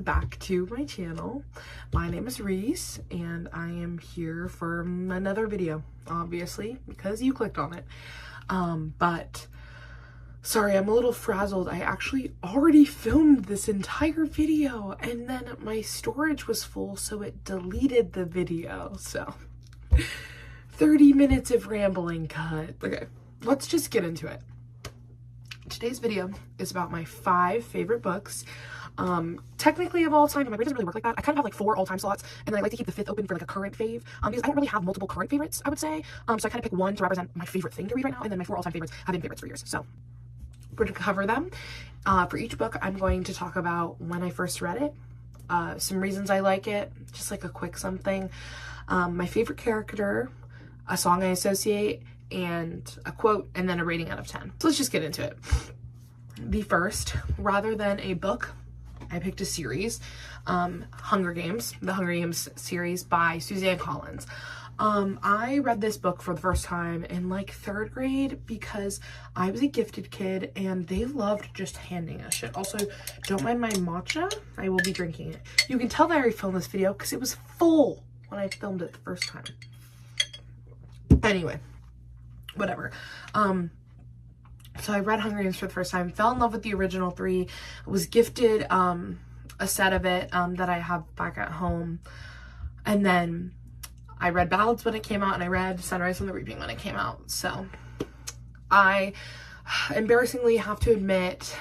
back to my channel. My name is Reese and I am here for another video, obviously, because you clicked on it. But sorry, I'm a little frazzled. I actually already filmed this entire video and then my storage was full, so it deleted the video. So 30 minutes of rambling cut. Okay, let's just get into it. Today's video is about my 5 favorite books, technically of all time, but my brain doesn't really work like that. I kind of have like 4 all-time slots, and then I like to keep the 5th open for like a current fave, because I don't really have multiple current favorites, I would say. So I kind of pick one to represent my favorite thing to read right now, and then my 4 all-time favorites have been favorites for years. So we're going to cover them. For each book, I'm going to talk about when I first read it, some reasons I like it, just like a quick something, my favorite character, a song I associate, and a quote, and then a rating out of 10. So let's just get into it. The first, rather than a book, I picked a series, Hunger Games, the Hunger Games series by Suzanne Collins. I read this book for the first time in like 3rd grade because I was a gifted kid and they loved just handing us shit. Also, don't mind my matcha, I will be drinking it. You can tell that I already filmed this video because it was full when I filmed it the first time. Anyway, whatever. So I read Hunger Games for the first time, fell in love with the original 3, was gifted a set of it that I have back at home, and then I read Ballads when it came out, and I read Sunrise on the Reaping when it came out. So I embarrassingly have to admit,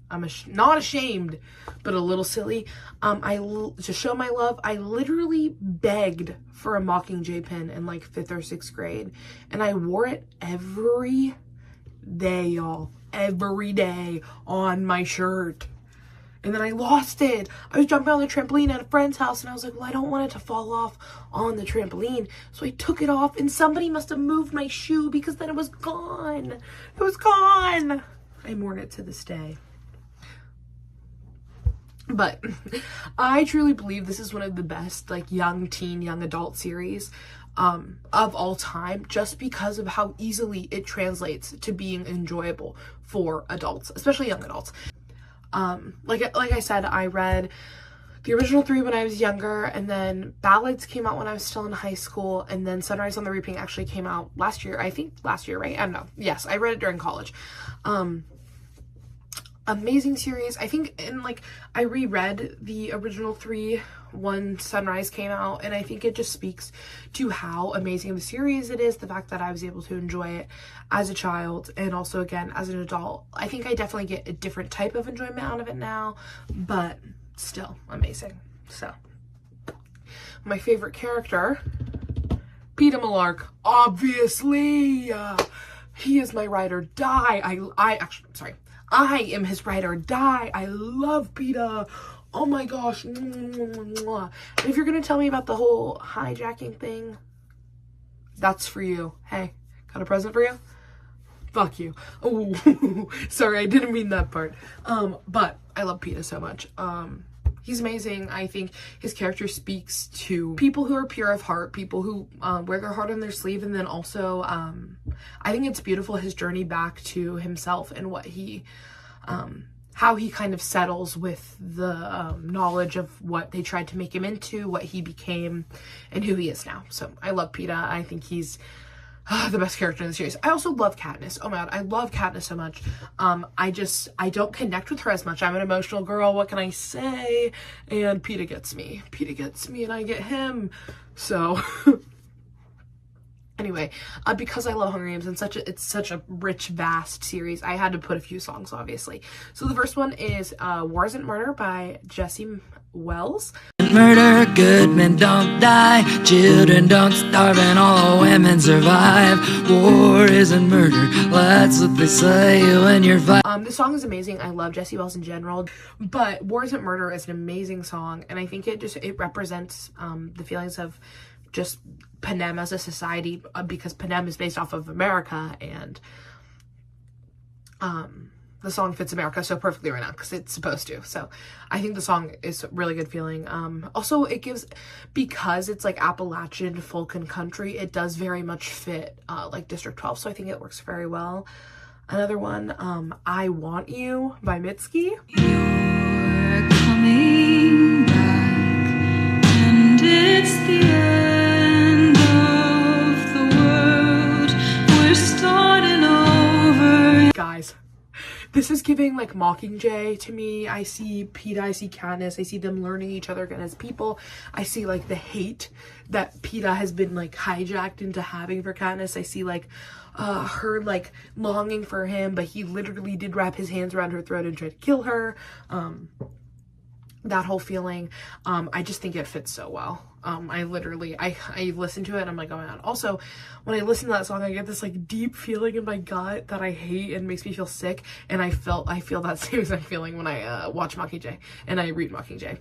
I'm not ashamed, but a little silly. To show my love, I literally begged for a Mockingjay pin in like 5th or 6th grade, and I wore it every day, y'all, every day on my shirt. And then I lost it. I was jumping on the trampoline at a friend's house and I was like, well, I don't want it to fall off on the trampoline. So I took it off and somebody must have moved my shoe because then it was gone. It was gone. I mourn it to this day. But I truly believe this is one of the best like young teen, young adult series of all time, just because of how easily it translates to being enjoyable for adults, especially young adults. Like I said, I read the original 3 when I was younger, and then Ballads came out when I was still in high school, and then Sunrise on the Reaping actually came out last year. I think last year, right? I don't know. Yes, I read it during college. Amazing series. I think I reread the original 3 when Sunrise came out, and I think it just speaks to how amazing of a series it is, the fact that I was able to enjoy it as a child and also again as an adult. I think I definitely get a different type of enjoyment out of it now, but still amazing. So my favorite character, Peeta Mellark, obviously. He is my ride or die. I am his ride or die. I love Peeta. Oh my gosh. And if you're gonna tell me about the whole hijacking thing, that's for you. Hey, got a present for you? Fuck you. Oh, sorry, I didn't mean that part. But I love Peeta so much. He's amazing. I think his character speaks to people who are pure of heart, people who wear their heart on their sleeve, and then also I think it's beautiful, his journey back to himself and what he how he kind of settles with the knowledge of what they tried to make him into, what he became, and who he is now. So I love Peeta. I think he's the best character in the series. I also love Katniss. Oh my god, I love Katniss so much. I don't connect with her as much. I'm an emotional girl, what can I say? And Peeta gets me. Peeta gets me and I get him. So anyway, because I love Hunger Games and it's such a rich, vast series, I had to put a few songs, obviously. So the first one is War Isn't Murder by Jesse Wells. Murder, good men don't die, children don't starve, and all women survive. War isn't murder, that's what they say when you're fighting. The song is amazing. I love Jesse Wells in general, but War Isn't Murder is an amazing song, and I think it represents the feelings of just Panem as a society, because Panem is based off of America, and the song fits America so perfectly right now because it's supposed to. So I think the song is really good feeling. Also, it gives, because it's like Appalachian folk and country, it does very much fit like District 12. So I think it works very well. Another one, I Want You by Mitski. You're coming back, and it's the end of the world. We're starting over. Guys, this is giving like Mockingjay to me. I see Peeta, I see Katniss, I see them learning each other again as people. I see like the hate that Peeta has been like hijacked into having for Katniss. I see like her like longing for him, but he literally did wrap his hands around her throat and try to kill her. That whole feeling, I just think it fits so well. I listen to it and I'm like, oh my god. Also, when I listen to that song, I get this like deep feeling in my gut that I hate and makes me feel sick. And I feel that same exact feeling when I watch Mockingjay and I read Mockingjay.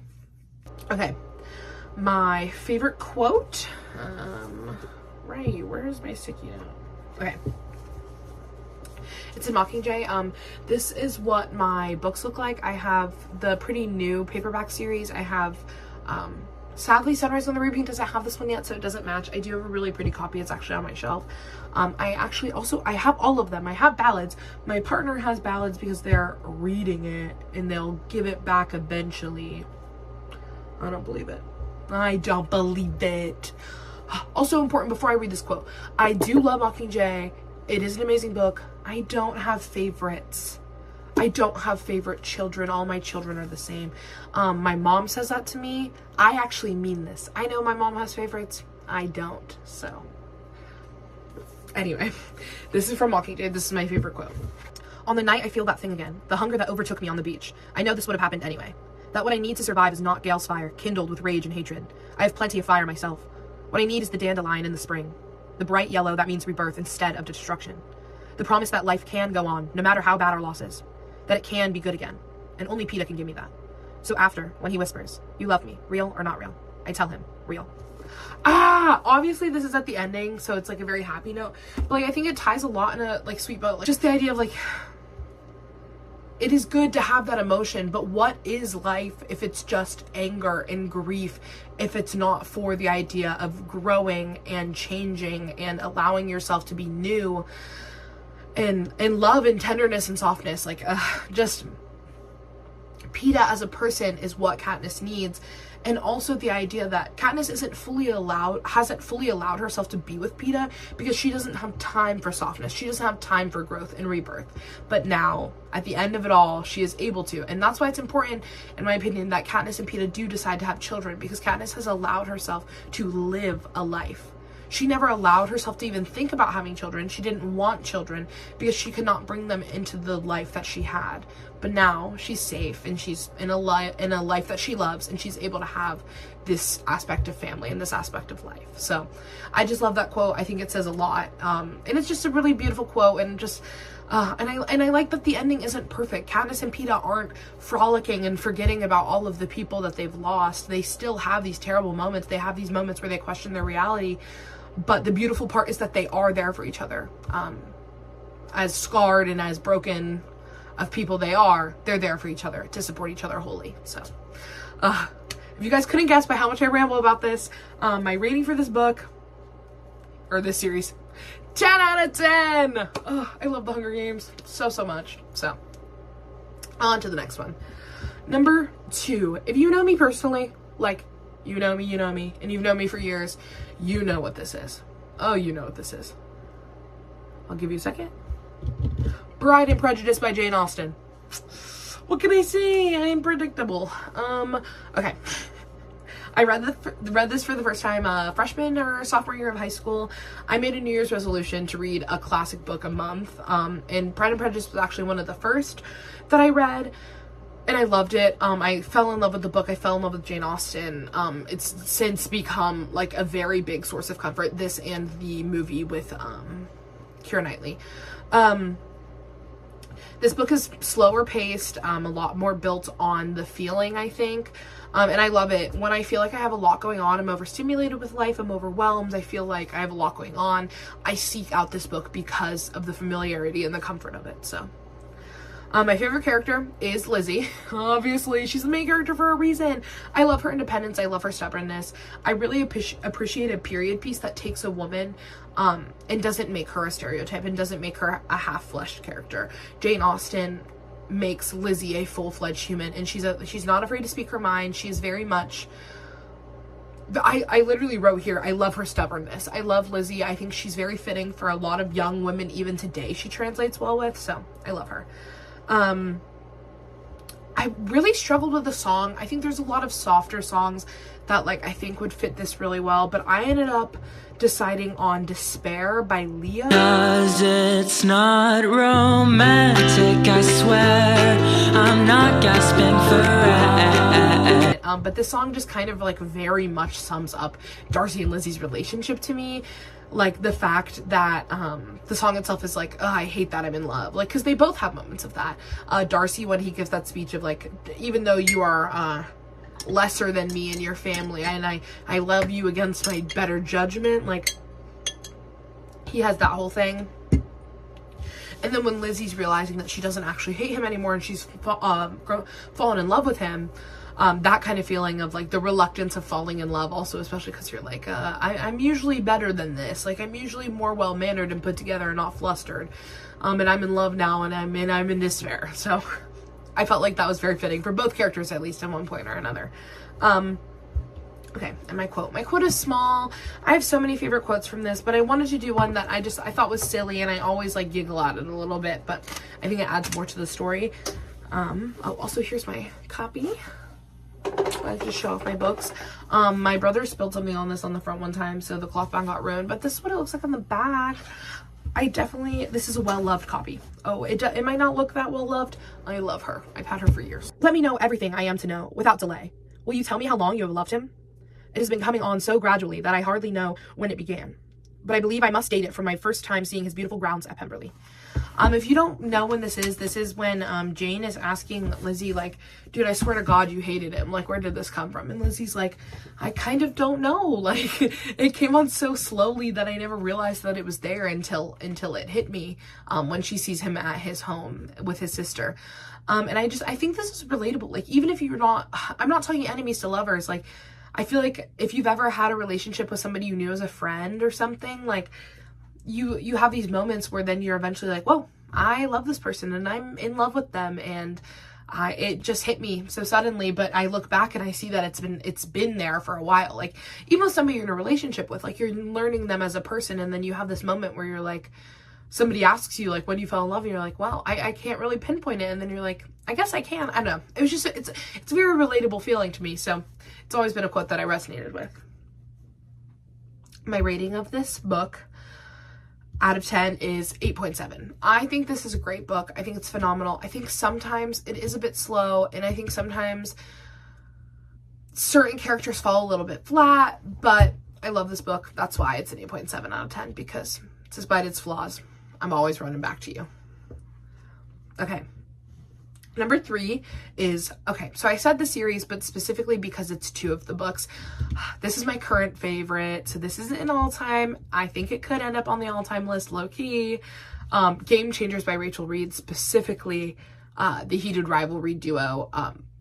Okay, my favorite quote. Right, where's my sticky note? Okay. It's in Mockingjay. This is what my books look like. I have the pretty new paperback series. I have, sadly, Sunrise on the Reaping doesn't have this one yet, so it doesn't match. I do have a really pretty copy. It's actually on my shelf. I have all of them. I have ballads. My partner has ballads because they're reading it and they'll give it back eventually. I don't believe it. I don't believe it. Also important, before I read this quote, I do love Mockingjay. It is an amazing book. I don't have favorites. I don't have favorite children. All my children are the same. My mom says that to me. I actually mean this. I know my mom has favorites. I don't. So anyway, this is from Mockingjay. This is my favorite quote. On the night I feel that thing again, the hunger that overtook me on the beach. I know this would have happened anyway. That what I need to survive is not Gale's fire, kindled with rage and hatred. I have plenty of fire myself. What I need is the dandelion in the spring. The bright yellow that means rebirth instead of destruction. The promise that life can go on, no matter how bad our losses. That it can be good again. And only Peeta can give me that. So after, when he whispers, "You love me, real or not real?" I tell him, real. Obviously this is at the ending, so it's like a very happy note. But like, I think it ties a lot in a like sweet bow. Like, just the idea of like, it is good to have that emotion, but what is life if it's just anger and grief, if it's not for the idea of growing and changing and allowing yourself to be new and love and tenderness and softness? Like, just Peeta as a person is what Katniss needs. And also the idea that Katniss hasn't fully allowed herself to be with Peeta because she doesn't have time for softness. She doesn't have time for growth and rebirth. But now, at the end of it all, she is able to. And that's why it's important, in my opinion, that Katniss and Peeta do decide to have children, because Katniss has allowed herself to live a life. She never allowed herself to even think about having children. She didn't want children because she could not bring them into the life that she had. But now she's safe and she's in a life that she loves, and she's able to have this aspect of family and this aspect of life. So I just love that quote. I think it says a lot. And it's just a really beautiful quote, and just and I like that the ending isn't perfect. Katniss and Peeta aren't frolicking and forgetting about all of the people that they've lost. They still have these terrible moments. They have these moments where they question their reality. But the beautiful part is that they are there for each other. As scarred and as broken of people they're there for each other, to support each other wholly. So, if you guys couldn't guess by how much I ramble about this, my rating for this book, or this series, 10 out of 10! I love The Hunger Games so much. So, on to the next one. Number 2. If you know me personally, like, you know me, and you've known me for years, you know what this is. Oh, you know what this is. I'll give you a second. Pride and Prejudice by Jane Austen. What can I say? I am predictable. Okay. I read this for the first time freshman or sophomore year of high school. I made a New Year's resolution to read a classic book a month. And Pride and Prejudice was actually one of the first that I read. And I loved it. I fell in love with the book. I fell in love with Jane Austen. It's since become like a very big source of comfort. This and the movie with Keira Knightley. This book is slower paced, a lot more built on the feeling, I think. And I love it. When I feel like I have a lot going on, I'm overstimulated with life, I'm overwhelmed, I feel like I have a lot going on, I seek out this book because of the familiarity and the comfort of it. So my favorite character is Lizzie. Obviously, she's the main character for a reason. I love her independence. I love her stubbornness. I really appreciate a period piece that takes a woman and doesn't make her a stereotype and doesn't make her a half-fleshed character. Jane Austen makes Lizzie a full-fledged human, and she's not afraid to speak her mind. She's very much, I literally wrote here, I love her stubbornness. I love Lizzie. I think she's very fitting for a lot of young women even today. She translates well with, so I love her. I really struggled with the song. I think there's a lot of softer songs that like I think would fit this really well, but I ended up deciding on Despair by Leah. 'Cause it's not romantic, I swear, I'm not gasping for air. But this song just kind of like very much sums up Darcy and Lizzie's relationship to me. Like the fact that the song itself is like, oh, I hate that I'm in love, like, because they both have moments of that. Darcy, when he gives that speech of like, even though you are lesser than me and your family, and I love you against my better judgment, like he has that whole thing. And then when Lizzie's realizing that she doesn't actually hate him anymore and she's fallen in love with him, that kind of feeling of like the reluctance of falling in love also, especially because you're like, I'm usually better than this. Like I'm usually more well-mannered and put together and not flustered. And I'm in love now, and I'm in despair. So I felt like that was very fitting for both characters, at least at one point or another. Okay, and my quote is small. I have so many favorite quotes from this, but I wanted to do one that I thought was silly, and I always like giggle at it a little bit, but I think it adds more to the story. Oh, also here's my copy. I just show off my books. My brother spilled something on this on the front one time, so the cloth bound got ruined, but this is what it looks like on the back. This is a well-loved copy. Oh, it might not look that well-loved. I love her. I've had her for years. Let me know everything I am to know without delay. Will you tell me how long you have loved him? It has been coming on so gradually that I hardly know when it began, but I believe I must date it from my first time seeing his beautiful grounds at Pemberley. If you don't know when this is when Jane is asking Lizzie, like, dude, I swear to God you hated him. Like, where did this come from? And Lizzie's like, I kind of don't know. Like, it came on so slowly that I never realized that it was there until it hit me when she sees him at his home with his sister. And I think this is relatable. Like, even if you're not, I'm not talking enemies to lovers. Like, I feel like if you've ever had a relationship with somebody you knew as a friend or something, like, you have these moments where then you're eventually like, whoa, I love this person and I'm in love with them, and it just hit me so suddenly. But I look back and I see that it's been there for a while. Like, even with somebody you're in a relationship with, like, you're learning them as a person, and then you have this moment where you're like, somebody asks you like when you fell in love, and you're like, well, I can't really pinpoint it, and then you're like, I guess I can. I don't know. It was just it's a very relatable feeling to me, so it's always been a quote that I resonated with. My rating of this book out of 10 is 8.7. I think this is a great book. I think it's phenomenal. I think sometimes it is a bit slow, and I think sometimes certain characters fall a little bit flat, but I love this book. That's why it's an 8.7 out of 10, because despite its flaws, I'm always running back to you. Okay. Number 3 is, okay, so I said the series, but specifically because it's 2 of the books. This is my current favorite, so this isn't an all-time. I think it could end up on the all-time list, low-key. Game Changers by Rachel Reed, specifically the heated rivalry duo,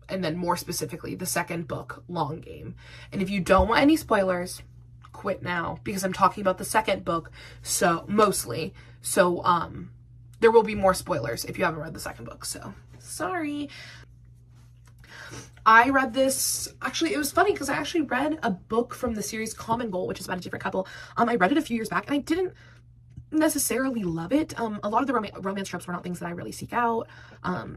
and then more specifically, the second book, Long Game. And if you don't want any spoilers, quit now, because I'm talking about the second book, so mostly. So there will be more spoilers if you haven't read the second book, so sorry. I read this, actually, it was funny because I actually read a book from the series Common Goal, which is about a different couple. I read it a few years back, and I didn't necessarily love it. A lot of the romance tropes were not things that I really seek out.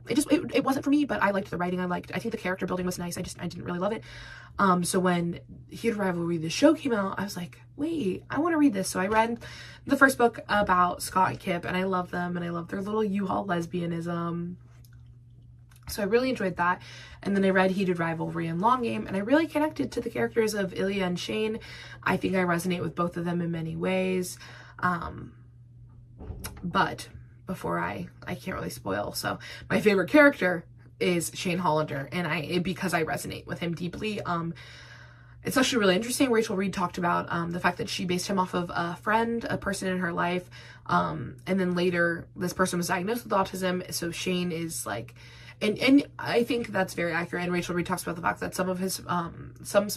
It wasn't for me, but I liked the writing. I think the character building was nice. I didn't really love it. So when Heated Rivalry, the show, came out, I was like, wait, I want to read this. So I read the first book about Scott and Kip, and I love them, and I love their little U-Haul lesbianism. So I really enjoyed that. And then I read Heated Rivalry and Long Game, and I really connected to the characters of Ilya and Shane. I think I resonate with both of them in many ways. But before I can't really spoil. So my favorite character is Shane Hollander, and because I resonate with him deeply. It's actually really interesting. Rachel Reed talked about the fact that she based him off of a friend, a person in her life, and then later this person was diagnosed with autism. So Shane is like and I think that's very accurate. And Rachel Reed talks about the fact that some of his some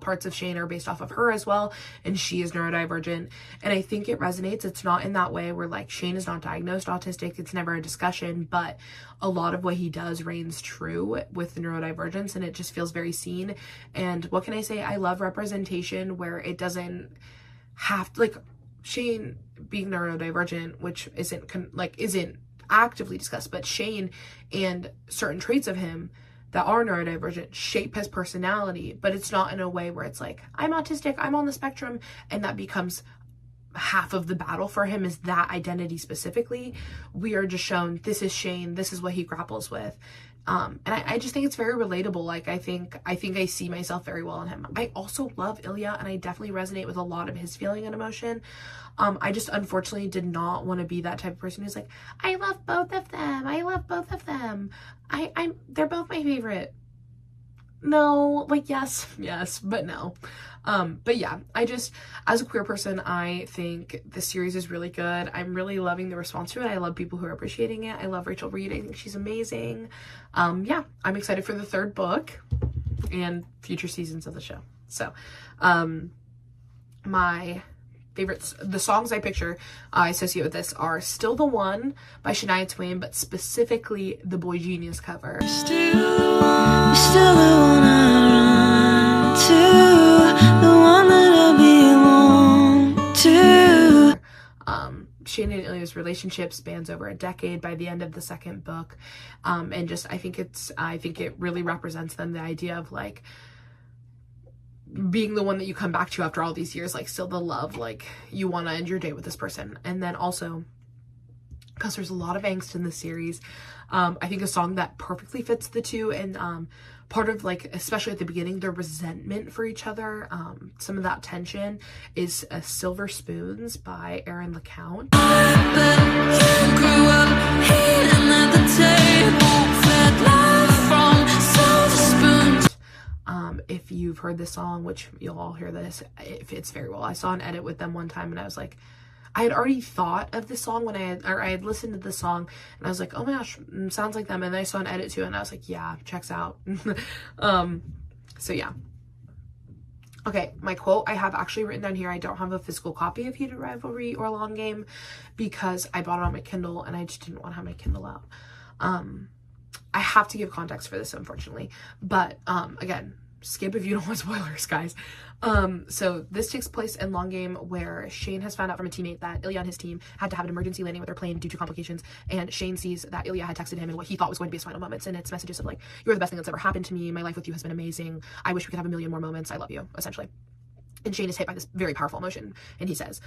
parts of Shane are based off of her as well, and she is neurodivergent. And I think it resonates. It's not in that way where like Shane is not diagnosed autistic, it's never a discussion, but a lot of what he does reigns true with the neurodivergence, and it just feels very seen. And what can I say? I love representation where it doesn't have to, like, Shane being neurodivergent, which isn't actively discussed, but Shane and certain traits of him that are neurodivergent shape his personality, but it's not in a way where it's like, I'm autistic, I'm on the spectrum, and that becomes half of the battle for him is that identity specifically. We are just shown this is Shane, this is what he grapples with. And I just think it's very relatable. Like, I think I see myself very well in him. I also love Ilya, and I definitely resonate with a lot of his feeling and emotion. I just unfortunately did not want to be that type of person who's like, I love both of them. I love both of them. They're both my favorite. No, like, yes, but no. But yeah, I just, as a queer person, I think the series is really good. I'm really loving the response to it. I love people who are appreciating it. I love Rachel Reed. I think she's amazing. Yeah, I'm excited for the third book and future seasons of the show. So, my favorites, the songs I picture I associate with this are Still the One by Shania Twain, but specifically the Boy Genius cover. Still the one I run to, the one that I belong to. Shane and Ilya's relationship spans over a decade by the end of the second book, and just I think it really represents them, the idea of like being the one that you come back to after all these years, like still the love, like you want to end your day with this person. And then also, because there's a lot of angst in the series, I think a song that perfectly fits the two, and part of, like, especially at the beginning, their resentment for each other, some of that tension is Silver Spoons by Aaron LeCount. If you've heard this song, which you'll all hear this, it fits very well. I saw an edit with them one time and I was like, I had already thought of this song when I had listened to the song, and I was like, oh my gosh, sounds like them. And then I saw an edit too, and I was like, yeah, checks out. So yeah. Okay, my quote I have actually written down here. I don't have a physical copy of Heated Rivalry or Long Game because I bought it on my Kindle and I just didn't want to have my Kindle out. I have to give context for this, unfortunately, but again, skip if you don't want spoilers, guys. So this takes place in Long Game, where Shane has found out from a teammate that Ilya and his team had to have an emergency landing with their plane due to complications, and Shane sees that Ilya had texted him in what he thought was going to be his final moments, and it's messages of like, you're the best thing that's ever happened to me, my life with you has been amazing, I wish we could have a million more moments, I love you, essentially. And Shane is hit by this very powerful emotion, and he says,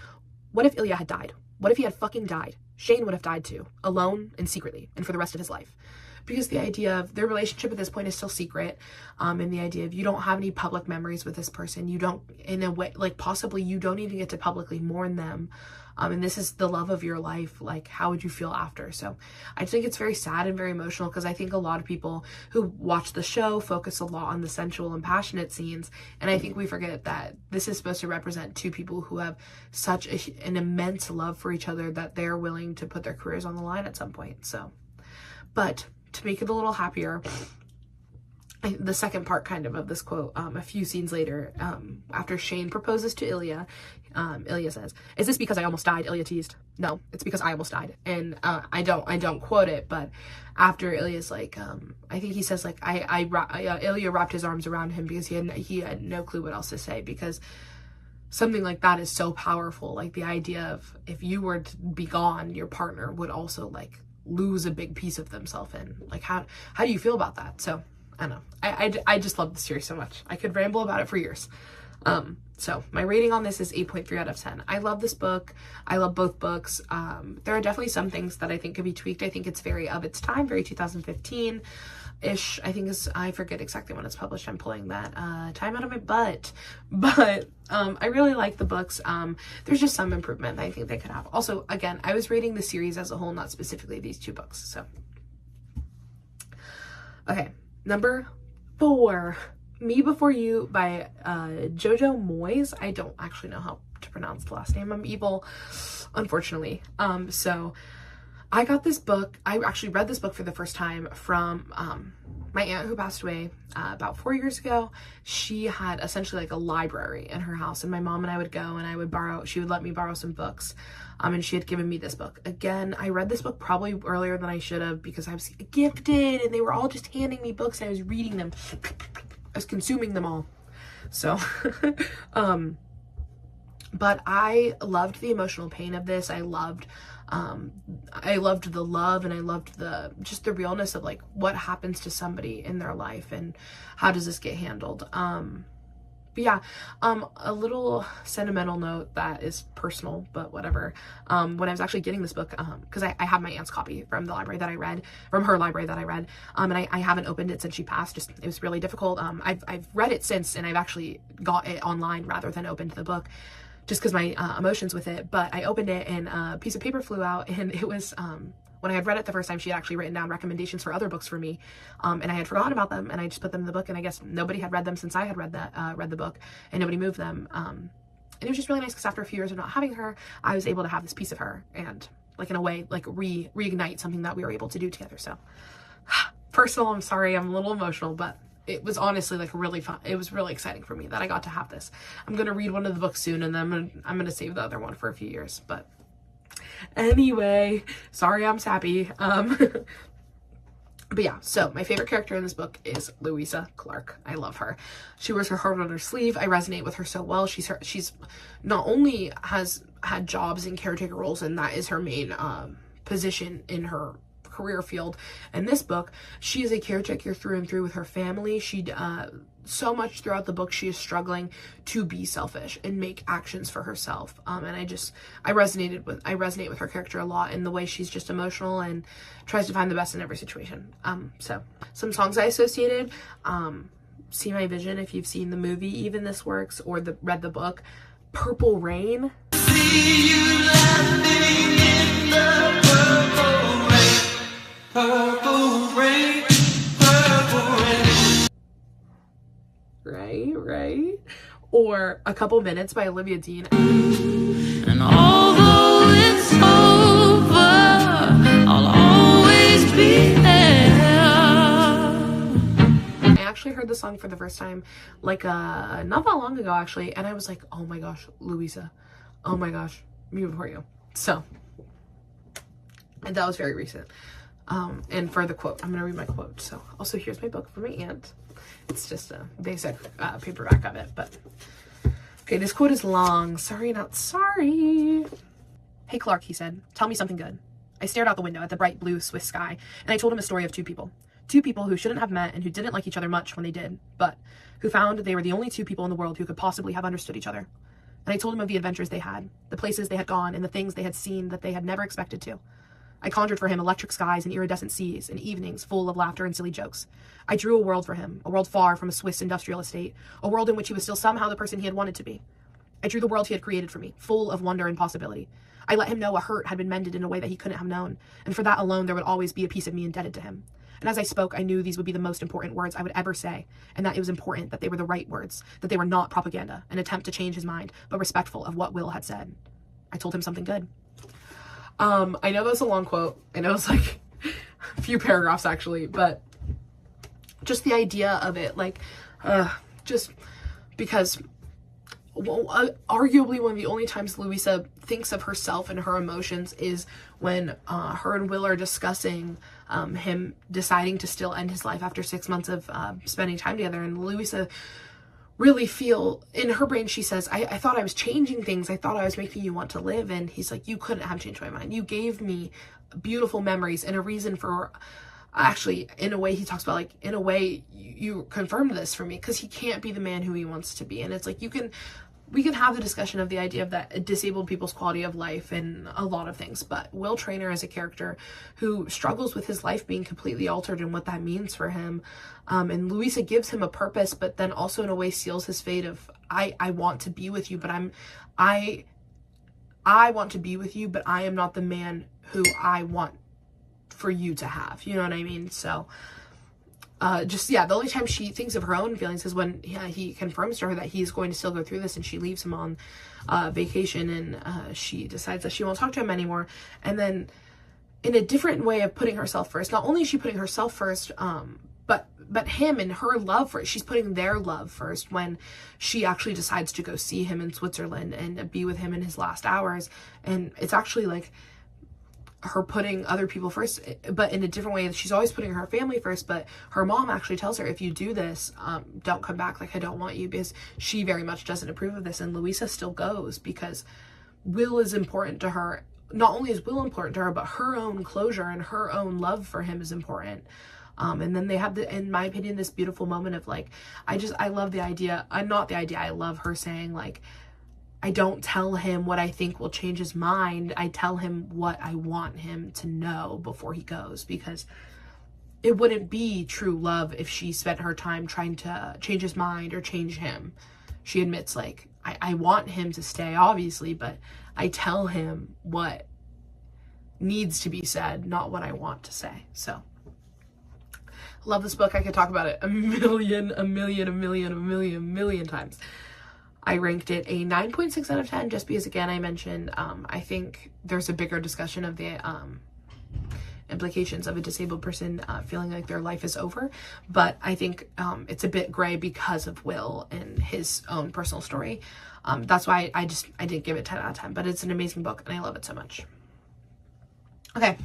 what if Ilya had died? What if he had fucking died? Shane would have died too, alone and secretly, and for the rest of his life. Because the idea of their relationship at this point is still secret, and the idea of you don't have any public memories with this person, you don't, in a way, like possibly you don't even get to publicly mourn them, and this is the love of your life, like how would you feel after? So I just think it's very sad and very emotional, because I think a lot of people who watch the show focus a lot on the sensual and passionate scenes, and I think we forget that this is supposed to represent two people who have such an immense love for each other that they're willing to put their careers on the line at some point. So, but to make it a little happier, the second part kind of this quote, a few scenes later, after Shane proposes to Ilya, Ilya says, is this because I almost died? Ilya teased. No, it's because I almost died. And I don't quote it, but after Ilya's like, I think he says like, Ilya wrapped his arms around him because he had no clue what else to say, because something like that is so powerful. Like the idea of if you were to be gone, your partner would also like lose a big piece of themselves, and like how do you feel about that? So I don't know, I just love the series so much. I could ramble about it for years. So my rating on this is 8.3 out of 10. I love this book. I love both books. There are definitely some things that I think could be tweaked. I think it's very of its time, very 2015 ish. I think I forget exactly when it's published. I'm pulling that time out of my butt, but I really like the books. There's just some improvement that I think they could have. Also, again, I was rating the series as a whole, not specifically these two books. So okay, number 4, Me Before You by Jojo Moyes. I don't actually know how to pronounce the last name. I'm evil, unfortunately. So I got this book. I actually read this book for the first time from my aunt who passed away about 4 years ago. She had essentially like a library in her house, and my mom and I would go and I would borrow, she would let me borrow some books. And she had given me this book. Again, I read this book probably earlier than I should have because I was gifted and they were all just handing me books and I was reading them. I was consuming them all. So, but I loved the emotional pain of this. I loved the love, and I loved just the realness of like what happens to somebody in their life and how does this get handled. But yeah, a little sentimental note that is personal, but whatever. When I was actually getting this book, because I have my aunt's copy from the library that I read, from her library that I read, and I haven't opened it since she passed. Just, it was really difficult. I've read it since, and I've actually got it online rather than opened the book, just because my emotions with it. But I opened it and a piece of paper flew out, and it was when I had read it the first time, she had actually written down recommendations for other books for me, and I had forgotten about them, and I just put them in the book, and I guess nobody had read them since I had read the book, and nobody moved them. And it was just really nice because after a few years of not having her, I was able to have this piece of her and, like, in a way, like reignite something that we were able to do together. So personal, I'm sorry, I'm a little emotional, but it was honestly like really fun. It was really exciting for me that I got to have this. I'm gonna read one of the books soon, and then I'm gonna save the other one for a few years. But anyway, sorry I'm sappy. But yeah, so my favorite character in this book is Louisa Clark. I love her. She wears her heart on her sleeve. I resonate with her so well. She's not only has had jobs in caretaker roles, and that is her main position in her career field. In this book, she is a caretaker through and through with her family. She so much throughout the book, she is struggling to be selfish and make actions for herself. And I resonate with her character a lot in the way she's just emotional and tries to find the best in every situation. So some songs I associated, See My Vision, if you've seen the movie Even This Works or read the book. Purple Rain. See you laughing in the purple rain. Purple rain, purple rain. Right. Or A Couple Minutes by Olivia Dean. And although it's over, I'll always be there. I actually heard the song for the first time like not that long ago actually, and I was like, oh my gosh, Louisa, oh my gosh, me before you. So, and that was very recent. And for the quote, I'm gonna read my quote. So also here's my book from my aunt. It's just a basic paperback of it, but okay, this quote is long. Sorry, not sorry. Hey Clark, he said, tell me something good. I stared out the window at the bright blue Swiss sky, and I told him a story of two people who shouldn't have met and who didn't like each other much when they did, but who found they were the only two people in the world who could possibly have understood each other. And I told him of the adventures they had, the places they had gone, and the things they had seen that they had never expected to. I conjured for him electric skies and iridescent seas and evenings full of laughter and silly jokes. I drew a world for him, a world far from a Swiss industrial estate, a world in which he was still somehow the person he had wanted to be. I drew the world he had created for me, full of wonder and possibility. I let him know a hurt had been mended in a way that he couldn't have known, and for that alone there would always be a piece of me indebted to him. And as I spoke, I knew these would be the most important words I would ever say, and that it was important that they were the right words, that they were not propaganda, an attempt to change his mind, but respectful of what Will had said. I told him something good. I know that's a long quote. I know it's like a few paragraphs actually, but just the idea of it, like, just because arguably one of the only times Louisa thinks of herself and her emotions is when her and Will are discussing him deciding to still end his life after 6 months of spending time together. And Louisa really feel, in her brain she says, I thought I was changing things, I thought I was making you want to live. And he's like, you couldn't have changed my mind. You gave me beautiful memories and a reason for, actually, in a way he talks about, like, in a way you confirmed this for me, because he can't be the man who he wants to be. And it's like, we can have the discussion of the idea of that disabled people's quality of life and a lot of things, but Will Traynor is a character who struggles with his life being completely altered and what that means for him. And Louisa gives him a purpose, but then also in a way seals his fate of, I want to be with you, but I want to be with you, but I am not the man who I want for you to have. You know what I mean? So, the only time she thinks of her own feelings is when he confirms to her that he's going to still go through this, and she leaves him on vacation, and she decides that she won't talk to him anymore. And then in a different way of putting herself first. Not only is she putting herself first, but him and her love for it. She's putting their love first when she actually decides to go see him in Switzerland and be with him in his last hours. And it's actually like her putting other people first, but in a different way. She's always putting her family first, but her mom actually tells her, if you do this, don't come back. Like, I don't want you, because she very much doesn't approve of this. And Louisa still goes because Will is important to her. Not only is Will important to her, but her own closure and her own love for him is important. And then they have in my opinion, this beautiful moment of like, I love the idea. I love her saying like, I don't tell him what I think will change his mind. I tell him what I want him to know before he goes, because it wouldn't be true love if she spent her time trying to change his mind or change him. She admits like, I want him to stay, obviously, but I tell him what needs to be said, not what I want to say. So love this book. I could talk about it a million times. I ranked it a 9.6 out of 10 just because, again, I mentioned I think there's a bigger discussion of the implications of a disabled person feeling like their life is over, but I think it's a bit gray because of Will and his own personal story. That's why I didn't give it 10 out of 10, but it's an amazing book and I love it so much. Okay,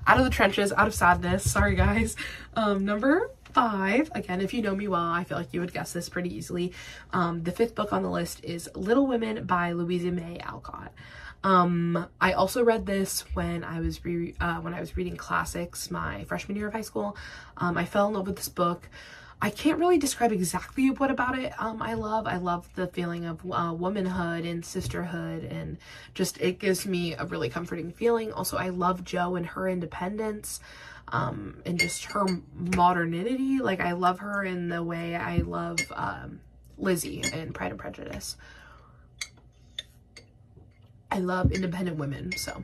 out of the trenches, out of sadness, sorry guys. Number 5, again, if you know me well, I feel like you would guess this pretty easily. The 5th book on the list is Little Women by Louisa May Alcott. I also read this when I was reading classics my freshman year of high school. I fell in love with this book. I can't really describe exactly what about it I love. I love the feeling of womanhood and sisterhood, and just it gives me a really comforting feeling. Also, I love Jo and her independence, and just her modernity. Like, I love her in the way I love Lizzie in Pride and Prejudice. I love independent women, so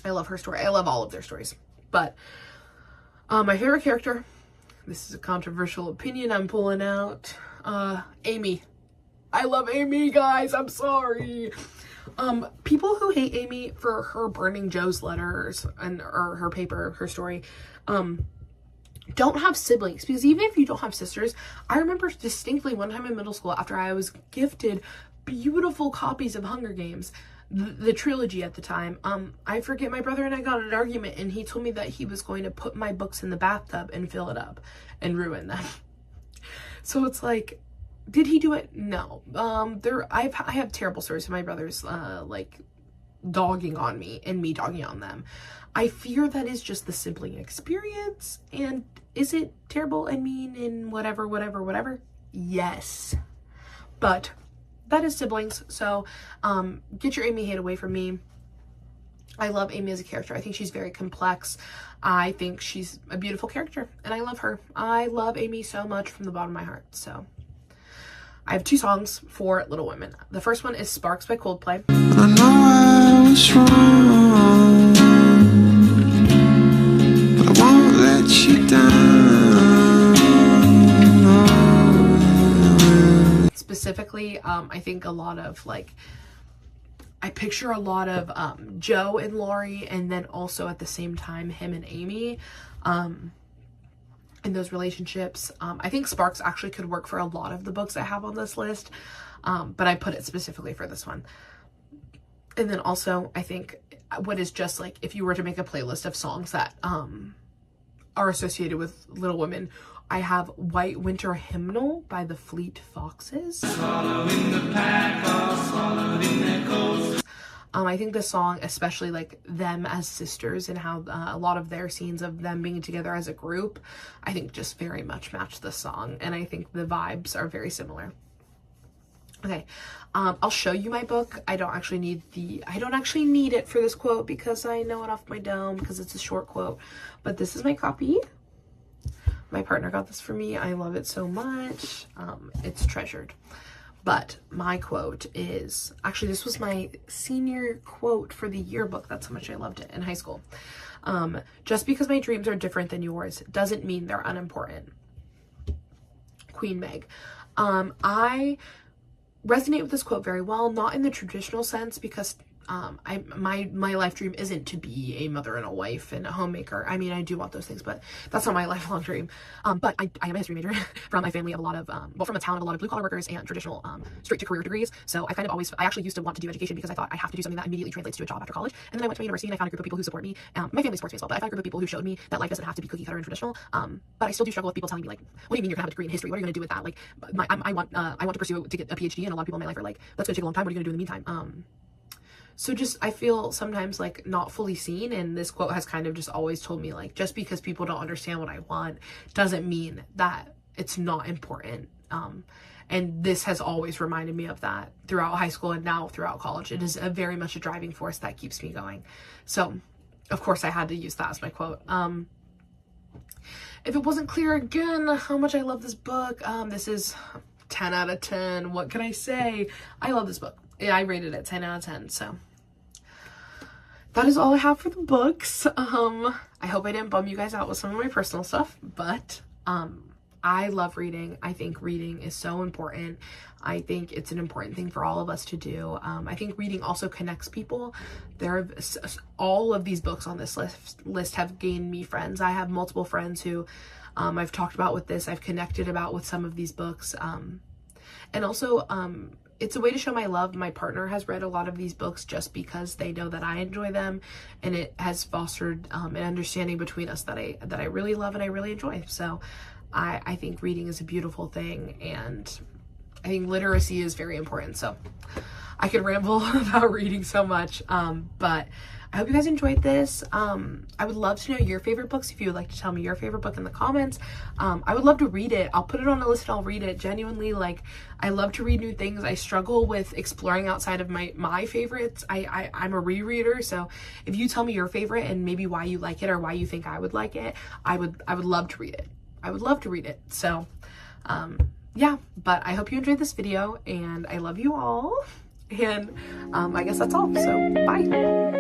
I love her story. I love all of their stories. But my favorite character, this is a controversial opinion I'm pulling out, Amy. I love Amy, guys. I'm sorry. People who hate Amy for her burning Jo's letters or her paper, her story, don't have siblings, because even if you don't have sisters, I remember distinctly one time in middle school after I was gifted beautiful copies of Hunger Games, the trilogy at the time. I forget, my brother and I got in an argument and he told me that he was going to put my books in the bathtub and fill it up and ruin them. So it's like, did he do it? No. I have terrible stories of my brothers like dogging on me and me dogging on them. I fear that is just the sibling experience. And is it terrible and mean and whatever? Yes. But that is siblings. So get your Amy hate away from me. I love Amy as a character. I think she's very complex. I think she's a beautiful character and I love her. I love Amy so much from the bottom of my heart. So I have 2 songs for Little Women. The first one is Sparks by Coldplay. I know I was wrong, but I won't let you down. Specifically, I think a lot of like, I picture a lot of Jo and Laurie, and then also at the same time him and Amy in those relationships. I think Sparks actually could work for a lot of the books I have on this list, but I put it specifically for this one. And then also I think what is just like, if you were to make a playlist of songs that are associated with Little Women, I have White Winter Hymnal by the Fleet Foxes. Following the pack, all swallowed in their coast. I think the song, especially like them as sisters and how a lot of their scenes of them being together as a group, I think just very much match the song. And I think the vibes are very similar. Okay, I'll show you my book. I don't actually need it for this quote because I know it off my dome because it's a short quote. But this is my copy. My partner got this for me. I love it so much. It's treasured. But my quote is, actually this was my senior quote for the yearbook. That's how much I loved it in high school. Just because my dreams are different than yours doesn't mean they're unimportant. Queen Meg. I resonate with this quote very well, not in the traditional sense because my life dream isn't to be a mother and a wife and a homemaker. I mean, I do want those things, but that's not my lifelong dream. But I am a history major from my family of a lot of, well, from a town of a lot of blue collar workers and traditional straight to career degrees. So I actually used to want to do education because I thought I have to do something that immediately translates to a job after college. And then I went to my university and I found a group of people who support me. My family supports me as well, but I found a group of people who showed me that life doesn't have to be cookie cutter and traditional. But I still do struggle with people telling me like, what do you mean you're gonna have a degree in history? What are you gonna do with that? Like, I want to pursue to get a PhD, and a lot of people in my life are like, that's gonna take a long time. What are you gonna do in the meantime? So just, I feel sometimes like not fully seen, and this quote has kind of just always told me like, just because people don't understand what I want doesn't mean that it's not important. And this has always reminded me of that throughout high school and now throughout college. It is very much a driving force that keeps me going. So of course I had to use that as my quote. If it wasn't clear again how much I love this book, this is 10 out of 10. What can I say? I love this book. Yeah, I rated it 10 out of 10. So that is all I have for the books. I hope I didn't bum you guys out with some of my personal stuff, but I love reading. I think reading is so important. I think it's an important thing for all of us to do. I think reading also connects people. All of these books on this list have gained me friends. I have multiple friends who I've talked about with this, I've connected about with some of these books. And also, it's a way to show my love. My partner has read a lot of these books just because they know that I enjoy them, and it has fostered an understanding between us that I really love and I really enjoy. So I think reading is a beautiful thing, and I think literacy is very important. So I could ramble about reading so much, but I hope you guys enjoyed this. I would love to know your favorite books. If you would like to tell me your favorite book in the comments, I would love to read it. I'll put it on a list and I'll read it. Genuinely, like, I love to read new things. I struggle with exploring outside of my favorites. I'm a rereader, so if you tell me your favorite and maybe why you like it or why you think I would like it, I would love to read it. I would love to read it. So yeah, but I hope you enjoyed this video, and I love you all, and I guess that's all. So bye.